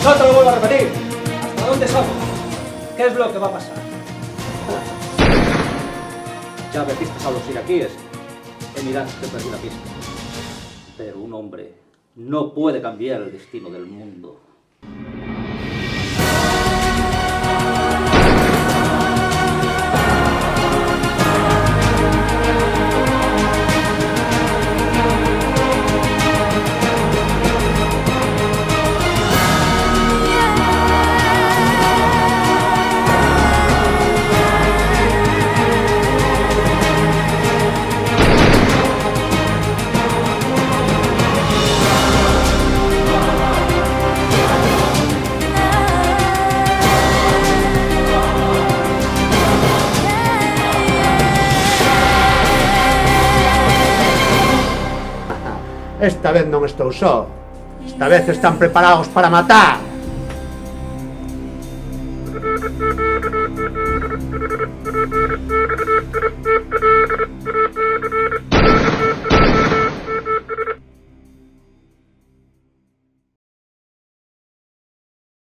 No te lo vuelvo a repetir. ¿Hasta dónde somos? ¿Qué es lo que va a pasar? Ya vencisteis a los iraquíes. En Irak se perdió la pista. Pero un hombre no puede cambiar el destino del mundo. Esta vez non estou só. Esta vez están preparados para matar.